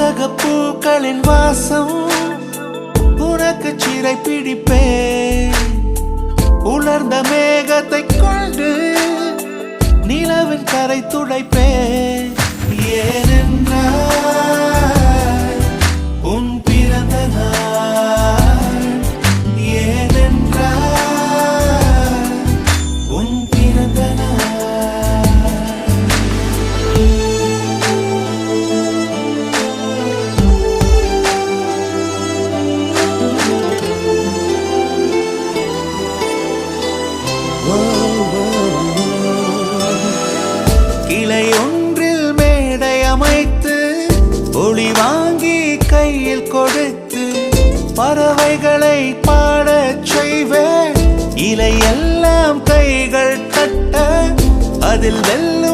உலக பூக்களின் வாசம் உனக்கு சிறை பிடிப்பேன். உலர்ந்த மேகத்தை கொண்டு நிலவின் கரை துடைப்பேன். ஏனென்றால் உன் பிறந்த நாள், ஏனென்றால் உன் பிறந்த நாள். கிளை ஒன்றில் மேடை அமைத்து ஒளி வாங்கி கையில் கொடுத்து பறவைகளை பாடச் செய்வேன். இலையெல்லாம் கைகள் தட்ட அதில் வெல்ல